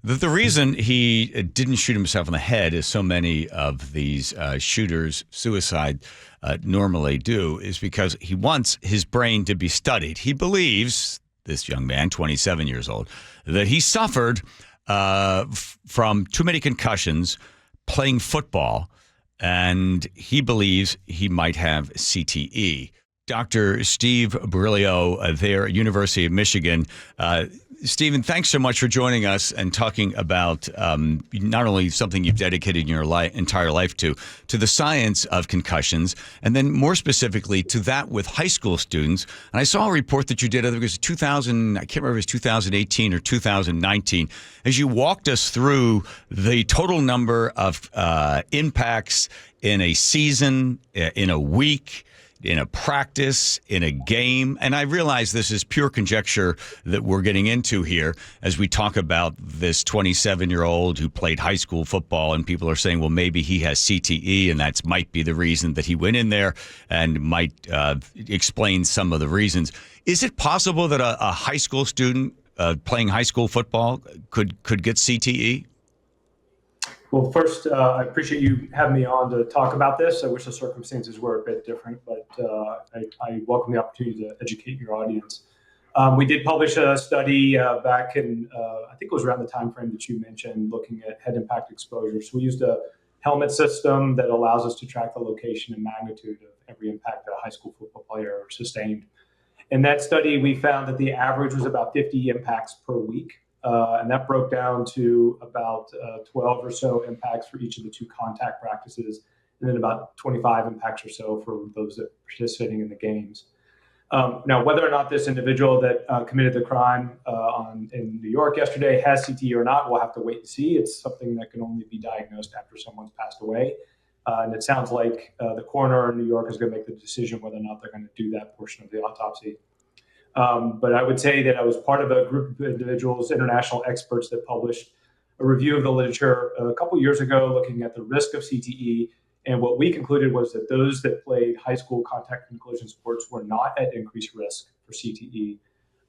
The reason he didn't shoot himself in the head, as so many of these suicide normally do, is because he wants his brain to be studied. He believes, this young man, 27 years old, that he suffered from too many concussions playing football, and he believes he might have CTE. Dr. Steve Broglio there at University of Michigan. Stephen, thanks so much for joining us and talking about not only something you've dedicated your entire life to the science of concussions, and then more specifically to that with high school students. And I saw a report that you did, I think it was 2000, I can't remember if it was 2018 or 2019, as you walked us through the total number of impacts in a season, in a week, in a practice, in a game. And I realize this is pure conjecture that we're getting into here as we talk about this 27-year-old who played high school football, and people are saying, well, maybe he has CTE, and that might be the reason that he went in there and might explain some of the reasons. Is it possible that a high school student playing high school football could get CTE? Well, first, I appreciate you having me on to talk about this. I wish the circumstances were a bit different, but I welcome the opportunity to educate your audience. We did publish a study back in, I think it was around the time frame that you mentioned, looking at head impact exposure. So we used a helmet system that allows us to track the location and magnitude of every impact that a high school football player sustained. In that study, we found that the average was about 50 impacts per week. And that broke down to about 12 or so impacts for each of the two contact practices, and then about 25 impacts or so for those that are participating in the games. Now, whether or not this individual that committed the crime in New York yesterday has CTE or not, we'll have to wait and see. It's something that can only be diagnosed after someone's passed away. And it sounds like the coroner in New York is going to make the decision whether or not they're going to do that portion of the autopsy. But I would say that I was part of a group of individuals, international experts, that published a review of the literature a couple years ago looking at the risk of CTE. And what we concluded was that those that played high school contact and collision sports were not at increased risk for CTE.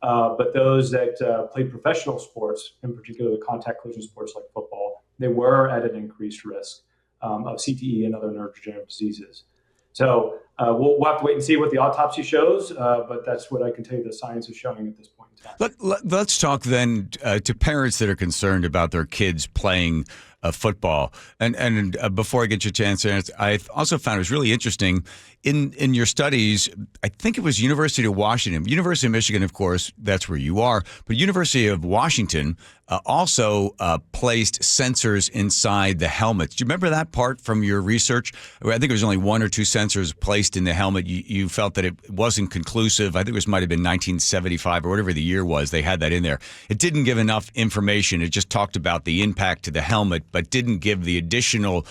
But those that played professional sports, in particular the contact collision sports like football, they were at an increased risk of CTE and other neurodegenerative diseases. So we'll have to wait and see what the autopsy shows, but that's what I can tell you the science is showing at this point in time. Let's talk then to parents that are concerned about their kids playing football. And before I get your chance to answer, I also found it was really interesting in your studies. I think it was University of Washington, University of Michigan, of course, that's where you are, but University of Washington also placed sensors inside the helmets. Do you remember that part from your research? I think it was only one or two sensors placed in the helmet. You felt that it wasn't conclusive. I think it might have been 1975 or whatever the year was. They had that in there. It didn't give enough information. It just talked about the impact to the helmet, but didn't give the additional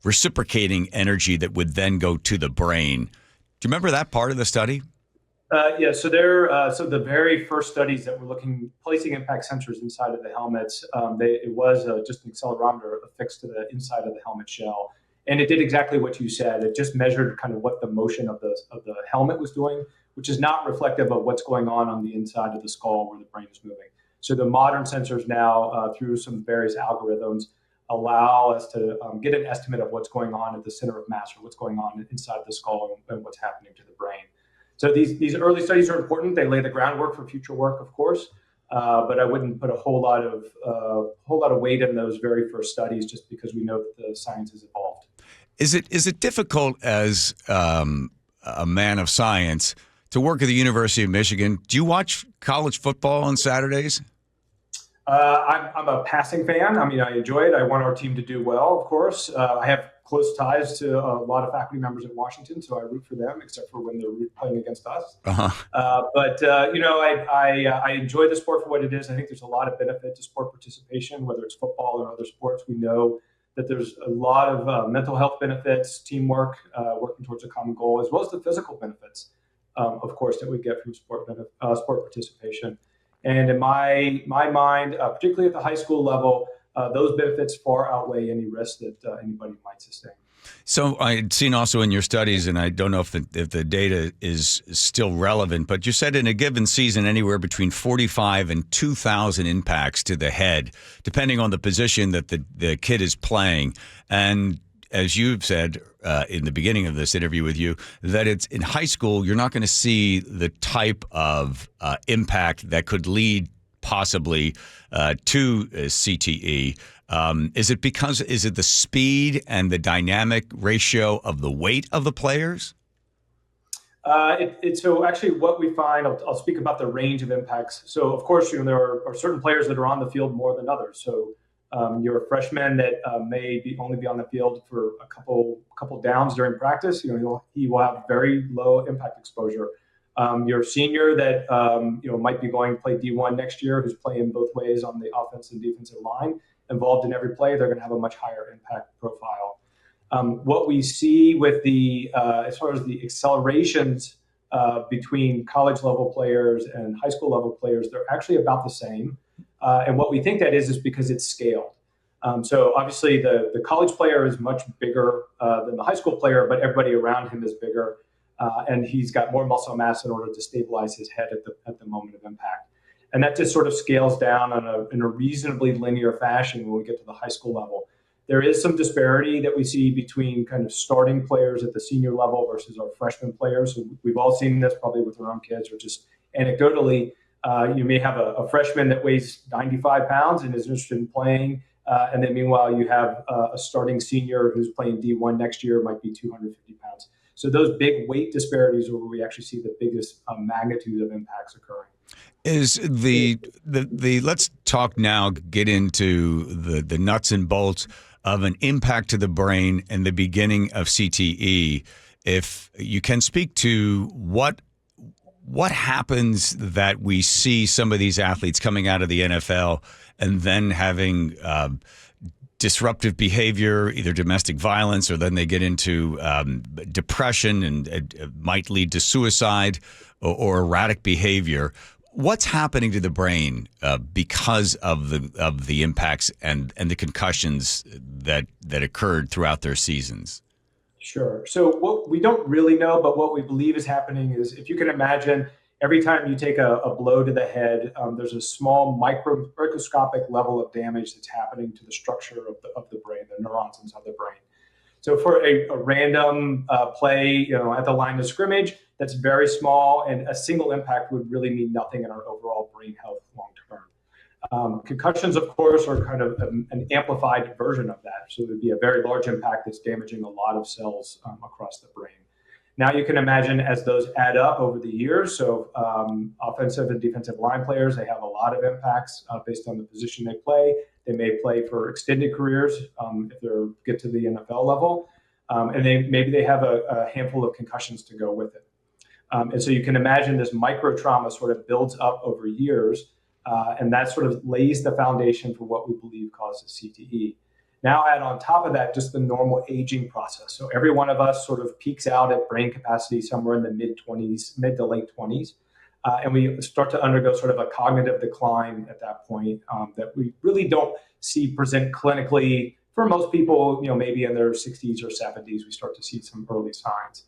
reciprocating energy that would then go to the brain. Do you remember that part of the study? Yeah, so the very first studies that were placing impact sensors inside of the helmets, it was just an accelerometer affixed to the inside of the helmet shell, and it did exactly what you said. It just measured kind of what the motion of the helmet was doing, which is not reflective of what's going on the inside of the skull where the brain is moving. So the modern sensors now, through some various algorithms, allow us to get an estimate of what's going on at the center of mass, or what's going on inside the skull and what's happening to the brain. So these early studies are important. They lay the groundwork for future work, of course, but I wouldn't put a whole lot of weight in those very first studies just because we know that the science has evolved. Is it difficult as a man of science to work at the University of Michigan? Do you watch college football on Saturdays? I'm a passing fan. I mean, I enjoy it. I want our team to do well, of course. I have close ties to a lot of faculty members in Washington, so I root for them, except for when they're playing against us. But I enjoy the sport for what it is. I think there's a lot of benefit to sport participation, whether it's football or other sports. We know that there's a lot of mental health benefits, teamwork, working towards a common goal, as well as the physical benefits, of course, that we get from sport participation. And in my mind, particularly at the high school level, those benefits far outweigh any risk that anybody might sustain. So I'd seen also in your studies, and I don't know if the data is still relevant, but you said in a given season anywhere between 45 and 2,000 impacts to the head, depending on the position that the kid is playing. And as you've said in the beginning of this interview with you, that it's in high school, you're not going to see the type of impact that could lead possibly to CTE. Is it the speed and the dynamic ratio of the weight of the players? So actually what we find, I'll speak about the range of impacts. So of course, there are certain players that are on the field more than others. So you're a freshman that may only be on the field for a couple downs during practice. He will have very low impact exposure. Your senior that might be going to play D1 next year, who's playing both ways on the offensive and defensive line, involved in every play, they're going to have a much higher impact profile. What we see with as far as the accelerations between college level players and high school level players, they're actually about the same. And what we think that is because it's scaled. So obviously the college player is much bigger than the high school player, but everybody around him is bigger. And he's got more muscle mass in order to stabilize his head at the moment of impact. And that just sort of scales down in a reasonably linear fashion when we get to the high school level. There is some disparity that we see between kind of starting players at the senior level versus our freshman players. So we've all seen this probably with our own kids, or just anecdotally. You may have a freshman that weighs 95 pounds and is interested in playing. And then meanwhile, you have a starting senior who's playing D1 next year, might be 250 pounds. So those big weight disparities are where we actually see the biggest magnitude of impacts occurring. Is the let's talk now, get into the nuts and bolts of an impact to the brain and the beginning of CTE. If you can speak to what happens that we see some of these athletes coming out of the NFL and then having disruptive behavior, either domestic violence, or then they get into depression and it might lead to suicide or erratic behavior. What's happening to the brain because of the impacts and the concussions that occurred throughout their seasons? Sure. So what we don't really know, but what we believe is happening is, if you can imagine, every time you take a blow to the head, there's a small microscopic level of damage that's happening to the structure of the brain, the neurons inside the brain. So for a random play, at the line of scrimmage, that's very small, and a single impact would really mean nothing in our overall brain health long term. Concussions, of course, are kind of an amplified version of that. So it would be a very large impact that's damaging a lot of cells across the brain. Now you can imagine as those add up over the years, so offensive and defensive line players, they have a lot of impacts based on the position they play. They may play for extended careers if they get to the NFL level, and maybe they have a handful of concussions to go with it. And so you can imagine this micro trauma sort of builds up over years, and that sort of lays the foundation for what we believe causes CTE. Now add on top of that just the normal aging process. So every one of us sort of peaks out at brain capacity somewhere in the mid to late 20s. And we start to undergo sort of a cognitive decline at that point that we really don't see present clinically. For most people, maybe in their 60s or 70s, we start to see some early signs.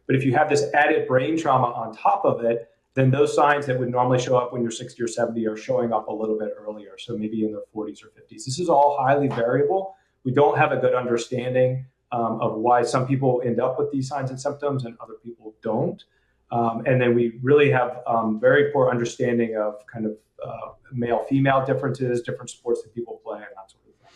But if you have this added brain trauma on top of it, then those signs that would normally show up when you're 60 or 70 are showing up a little bit earlier. So maybe in their 40s or 50s. This is all highly variable. We don't have a good understanding of why some people end up with these signs and symptoms and other people don't. And then we really have very poor understanding of kind of male-female differences, different sports that people play, and that sort of thing.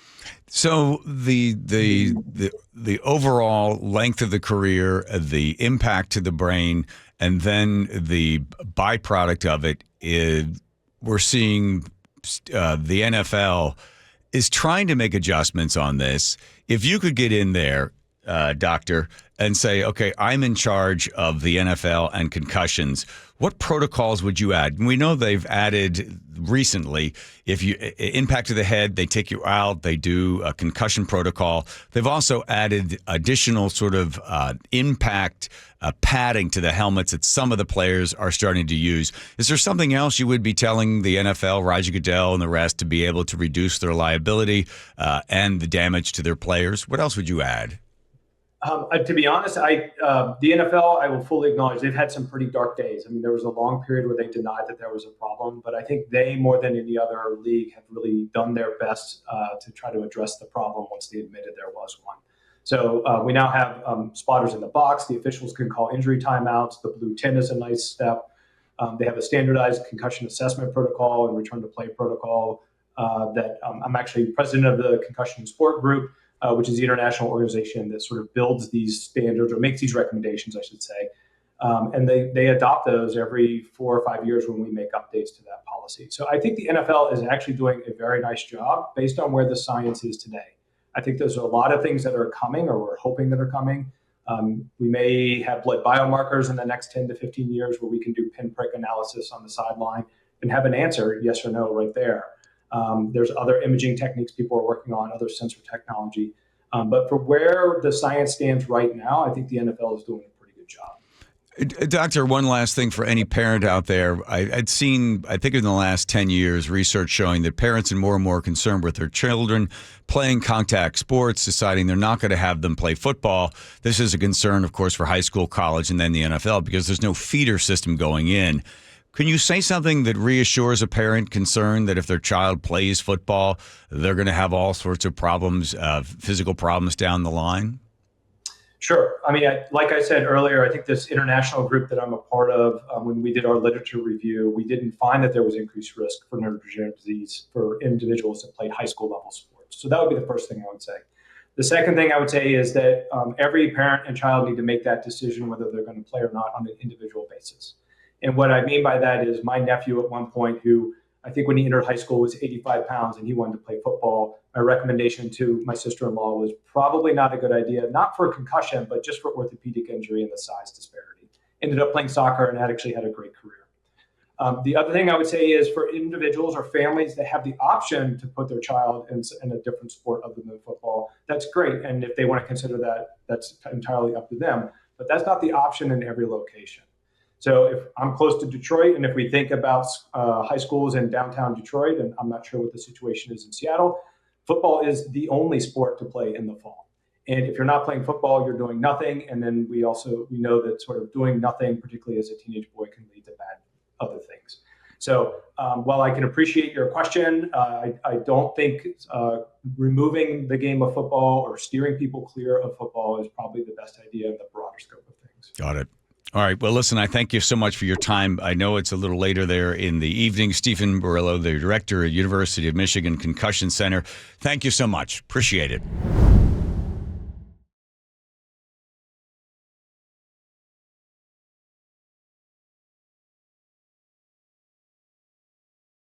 So the overall length of the career, the impact to the brain, and then the byproduct of it is we're seeing the NFL is trying to make adjustments on this. If you could get in there, doctor, and say, okay, I'm in charge of the NFL and concussions, what protocols would you add? And we know they've added recently, if you impact to the head, they take you out, they do a concussion protocol. They've also added additional sort of impact padding to the helmets that some of the players are starting to use. Is there something else you would be telling the NFL, Roger Goodell and the rest, to be able to reduce their liability and the damage to their players? What else would you add? To be honest, the NFL, I will fully acknowledge they've had some pretty dark days. I mean, there was a long period where they denied that there was a problem, but I think they, more than any other league, have really done their best to try to address the problem once they admitted there was one. So we now have spotters in the box. The officials can call injury timeouts. The blue 10 is a nice step. They have a standardized concussion assessment protocol and return to play protocol that I'm actually president of the concussion sport group, which is the international organization that sort of builds these standards or makes these recommendations, I should say. And they adopt those every 4 or 5 years when we make updates to that policy. So I think the NFL is actually doing a very nice job based on where the science is today. I think there's a lot of things that are coming, or we're hoping that are coming. We may have blood biomarkers in the next 10 to 15 years where we can do pinprick analysis on the sideline and have an answer, yes or no, right there. There's other imaging techniques people are working on, other sensor technology. But for where the science stands right now, I think the NFL is doing a pretty good job. Doctor, one last thing for any parent out there. I'd seen, I think in the last 10 years, research showing that parents are more and more concerned with their children playing contact sports, deciding they're not going to have them play football. This is a concern, of course, for high school, college, and then the NFL because there's no feeder system going in. Can you say something that reassures a parent concerned that if their child plays football, they're going to have all sorts of problems, physical problems down the line? Sure. I mean, like I said earlier, I think this international group that I'm a part of, when we did our literature review, we didn't find that there was increased risk for neurodegenerative disease for individuals that played high school level sports. So that would be the first thing I would say. The second thing I would say is that every parent and child need to make that decision whether they're going to play or not on an individual basis. And what I mean by that is my nephew at one point, who I think when he entered high school was 85 pounds and he wanted to play football, my recommendation to my sister-in-law was probably not a good idea, not for concussion, but just for orthopedic injury and the size disparity. Ended up playing soccer and actually had a great career. The other thing I would say is for individuals or families that have the option to put their child in a different sport other than football, that's great. And if they want to consider that, that's entirely up to them. But that's not the option in every location. So if I'm close to Detroit, and if we think about high schools in downtown Detroit, and I'm not sure what the situation is in Seattle, football is the only sport to play in the fall. And if you're not playing football, you're doing nothing. And then we know that sort of doing nothing, particularly as a teenage boy, can lead to bad other things. So while I can appreciate your question, I don't think removing the game of football or steering people clear of football is probably the best idea in the broader scope of things. Got it. All right. Well, listen, I thank you so much for your time. I know it's a little later there in the evening. Stephen Barillo, the director at University of Michigan Concussion Center. Thank you so much. Appreciate it.